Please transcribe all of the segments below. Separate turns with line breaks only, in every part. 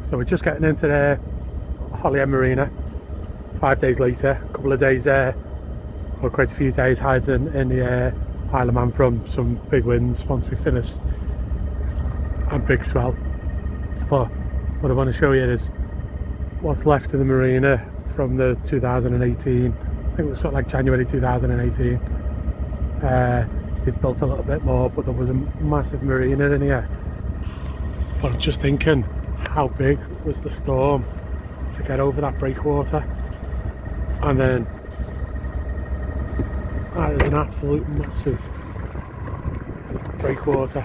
So we're just getting into the Holyhead Marina 5 days later. A couple of days or quite a few days hiding in the Isle of Man from some big winds once we finish and big swell. But what I want to show you is what's left of the marina from the 2018, I think it was sort of like January 2018. They've built a little bit more, but there was a massive marina in here. But I'm just thinking, how big was the storm to get over that breakwater? And then that is an absolute massive breakwater.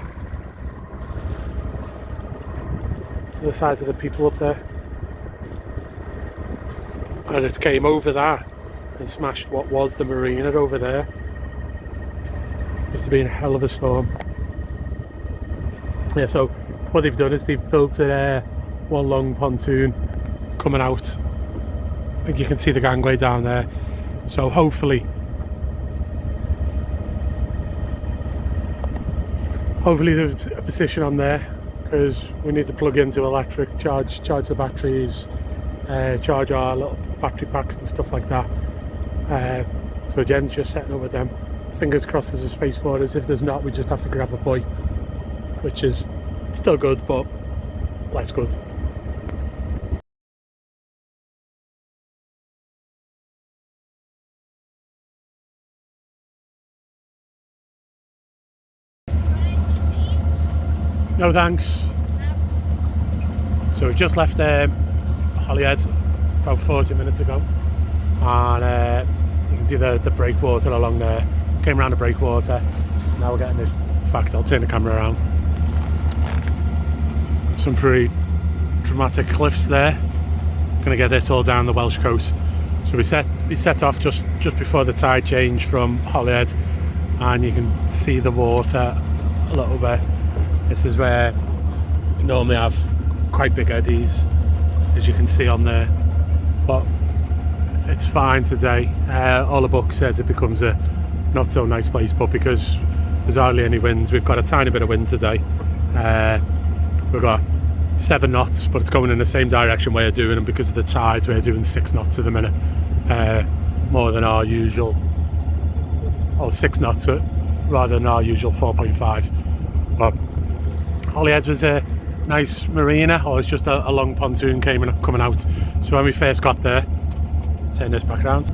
The size of the people up there, and it came over that and smashed what was the marina over there. Must have been a hell of a storm. Yeah, so what they've done is they've built one long pontoon coming out. I think you can see the gangway down there. So hopefully there's a position on there, because we need to plug into electric, charge the batteries, charge our little battery packs and stuff like that. So Jen's just setting up with them. Fingers crossed there's a space for us. If there's not, we just have to grab a buoy, which is still good, but less good. No thanks. So we've just left Holyhead about 40 minutes ago, and you can see the breakwater along there. Came around the breakwater, now we're getting this. In fact, I'll turn the camera around. Some pretty dramatic cliffs there. Gonna get this all down the Welsh coast. So we set off just before the tide change from Holyhead, and you can see the water a little bit. This is where we normally have quite big eddies, as you can see on there, but it's fine today. All the book says it becomes a not so nice place, but because there's hardly any winds, we've got a tiny bit of wind today. We've got 7 knots, but it's going in the same direction we're doing, and because of the tides we're doing 6 knots at the minute, more than our usual, or 6 knots rather than our usual 4.5. But Holyhead was a nice marina, or it's just a long pontoon coming out. So when we first got there, turn this back around.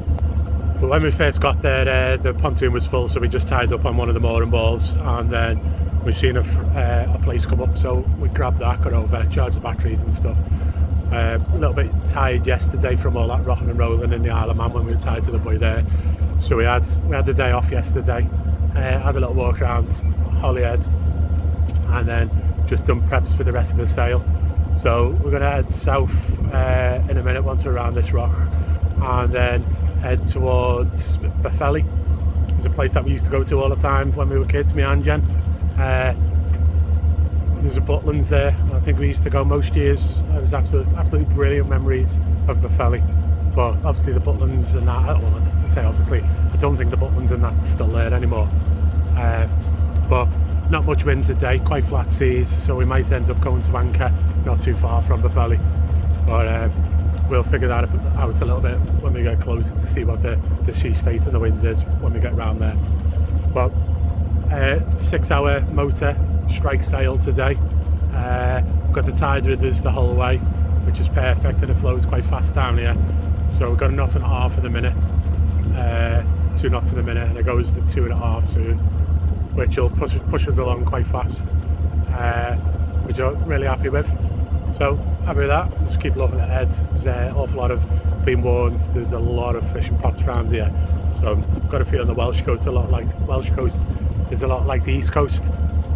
But when we first got there, the pontoon was full, so we just tied up on one of the mooring balls, and then we seen a place come up, so we grabbed that, got over, charged the batteries and stuff. A little bit tired yesterday from all that rocking and rolling in the Isle of Man when we were tied to the buoy there. So we had a day off yesterday, had a little walk around Holyhead, and then just done preps for the rest of the sail. So we're going to head south in a minute once we're around this rock, and then head towards Befelly. It's a place that we used to go to all the time when we were kids, me and Jen. There's a Butlins there. I think we used to go most years. It was absolutely brilliant memories of Befelly. But obviously the Butlins and that, well, I say obviously, I don't think the Butlins and that's still there anymore. But not much wind today, quite flat seas, so we might end up going to anchor not too far from Befelly. But we'll figure that out a little bit when we get closer to see what the sea state and the wind is when we get round there. But 6-hour motor strike sail today. Got the tide with us the whole way, which is perfect, and it flows quite fast down here. So we've got a knot and a half at the minute, 2 knots in a minute, and it goes to 2.5 soon, which will push us along quite fast, which I'm really happy with. So happy with that. Just keep looking ahead. There's an awful lot of, been warned, there's a lot of fishing pots around here. So I've got a feeling the Welsh coast is a lot like the East Coast,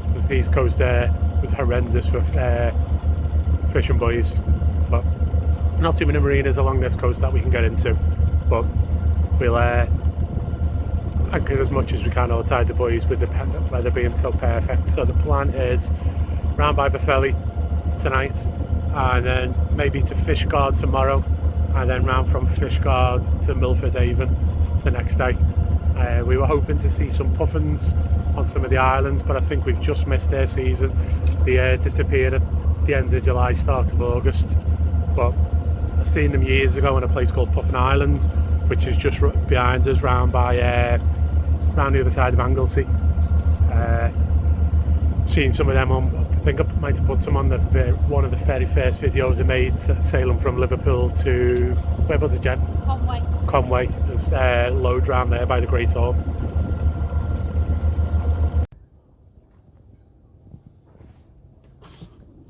because the East Coast was horrendous for fishing buoys, but not too many marinas along this coast that we can get into. But we'll anchor as much as we can all tied to buoys with the weather being so perfect. So the plan is round by Befelly tonight, and then maybe to Fishguard tomorrow, and then round from Fishguard to Milford Haven the next day. We were hoping to see some puffins on some of the islands, but I think we've just missed their season. They disappeared at the end of July, start of August. But I've seen them years ago in a place called Puffin Island, which is just behind us, round the other side of Anglesey. Seen some of them on, I think I might have put some on one of the very first videos I made, sailing from Liverpool to, where was it, Jen? Conway. There's a load round there by the Great Hall.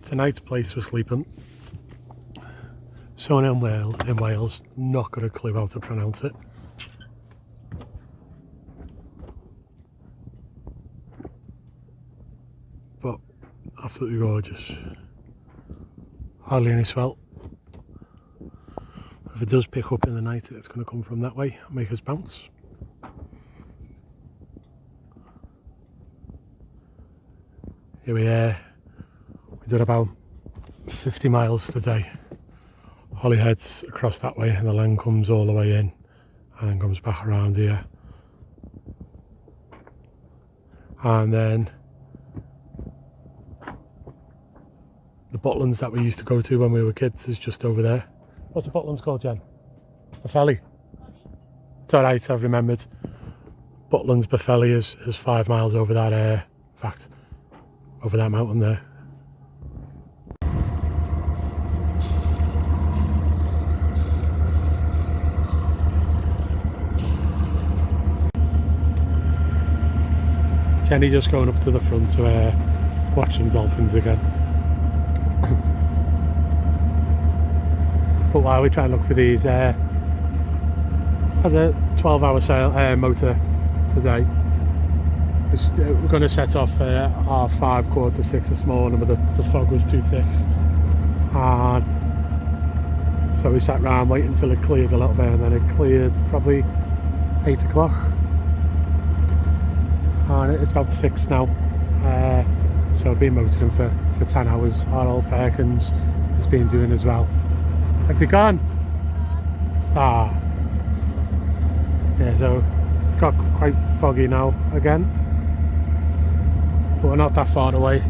Tonight's place for sleeping. Someone in Wales, not got a clue how to pronounce it. But absolutely gorgeous. Hardly any swell. If it does pick up in the night, it's going to come from that way and make us bounce. Here we are. We did about 50 miles today. Holyhead's across that way, and the land comes all the way in and then comes back around here. And then the Butlins that we used to go to when we were kids is just over there. What's the Butlins called, Jen? Befelly. It's alright, I've remembered. Butlins Befelly is 5 miles over that, in fact, over that mountain there. Jenny just going up to the front to watch some dolphins again. But while we try and look for these, as a 12-hour sail motor today, we're going to set off our 5, 5:45 this morning, but the fog was too thick, and so we sat around waiting until it cleared a little bit, and then it cleared probably 8 o'clock, and it's about 6 now. So I've been motoring for 10 hours. Our old Perkins has been doing as well. Have they gone? Ah. Yeah, so it's got quite foggy now again. But we're not that far away.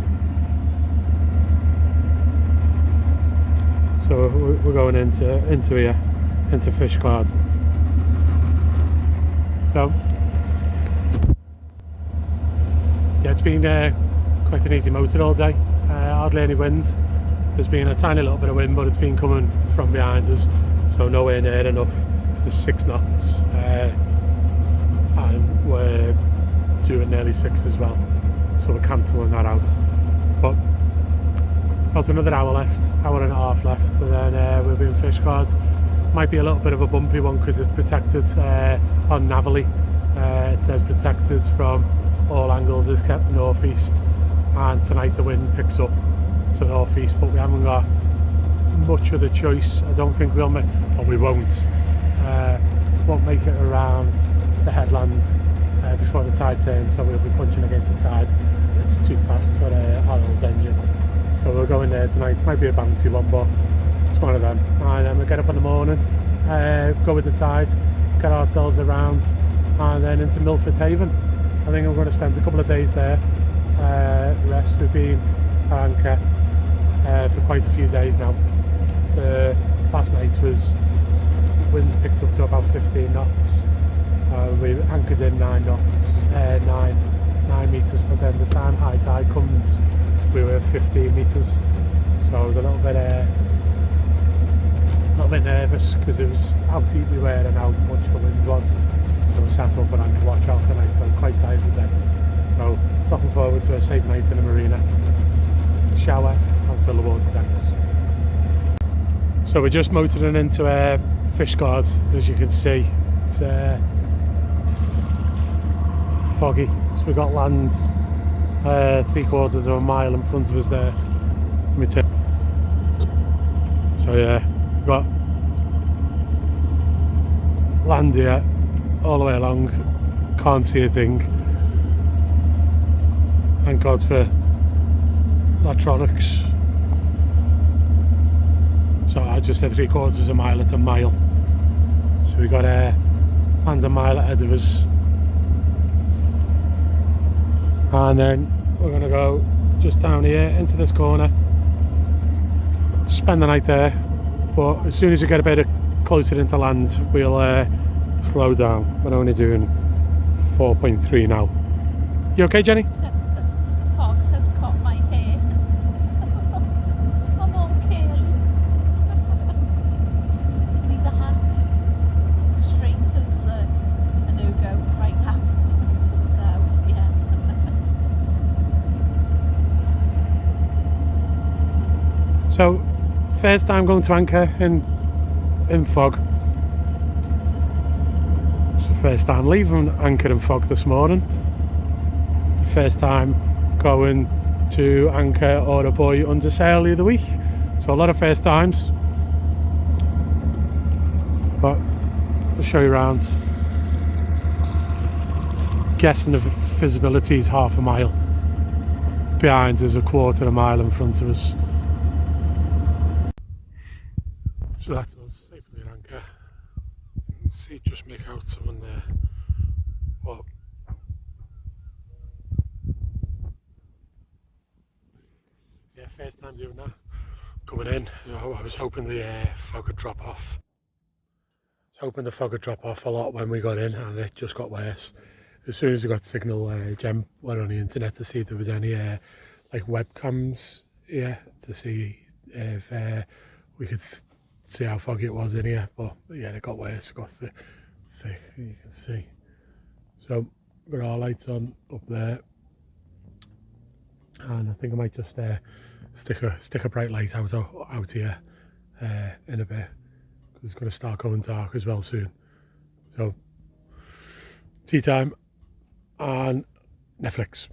So we're going into here, into Fishguard. So yeah, it's been quite an easy motor all day. Hardly any wind. There's been a tiny little bit of wind, but it's been coming from behind us, so nowhere near enough. There's 6 knots, and we're doing nearly 6 as well, so we're cancelling that out. But about another hour left, hour and a half left, and then we'll be in Fishguard. Might be a little bit of a bumpy one because it's protected on Navelly. It says protected from all angles, is kept northeast, and tonight the wind picks up to northeast, but we haven't got much of the choice. I don't think we'll make, or we won't make it around the headlands before the tide turns, so we'll be punching against the tide. It's too fast for our old engine, so we're going there tonight. It might be a bouncy one, but it's one of them. And then we'll get up in the morning, go with the tide, get ourselves around, and then into Milford Haven. I think I'm going to spend a couple of days there, rest. We've been at anchor for quite a few days now. Last night winds picked up to about 15 knots. We anchored in 9 knots, 9 metres, but then the time high tide comes, we were 15 metres. So I was a little bit nervous because it was how deep we were and how much the wind was. So we sat up and anchor watch out the night, so I'm quite tired today. So looking forward to a safe night in the marina, shower and fill the water tanks. So we're just motoring into Fishguard, as you can see. It's foggy, so we've got land 3/4 of a mile in front of us there. Let me tell you. So yeah, we've got land here all the way along, can't see a thing. Thank God for electronics. So I just said 3/4 of a mile, it's a mile. So we got land's a mile ahead of us. And then we're going to go just down here into this corner, spend the night there, but as soon as we get a bit closer into land we'll slow down. We're only doing 4.3 now. You okay, Jenny?
Fog has caught my hair. I'm all curly. Needs a hat. String is a no-go right now. So, yeah.
So, first time going to anchor in fog. It's the first time leaving anchor in fog this morning. It's the first time going to anchor or a buoy under sail the other week. So a lot of first times. But I'll show you around. Guessing the visibility is half a mile. Behind us, a quarter of a mile in front of us. So that's us safely at anchor. You can see, just make out someone there. But yeah, first time doing that. Coming in, I was hoping the fog would drop off. I was hoping the fog would drop off a lot when we got in, and it just got worse. As soon as we got signal, Jem went on the internet to see if there was any like webcams here to see if we could see how foggy it was in here. But yeah, it got worse. It got thick, you can see. So we've got our lights on up there, and I think I might just stick a bright light out here in a bit, because it's going to start going dark as well soon. So tea time and Netflix.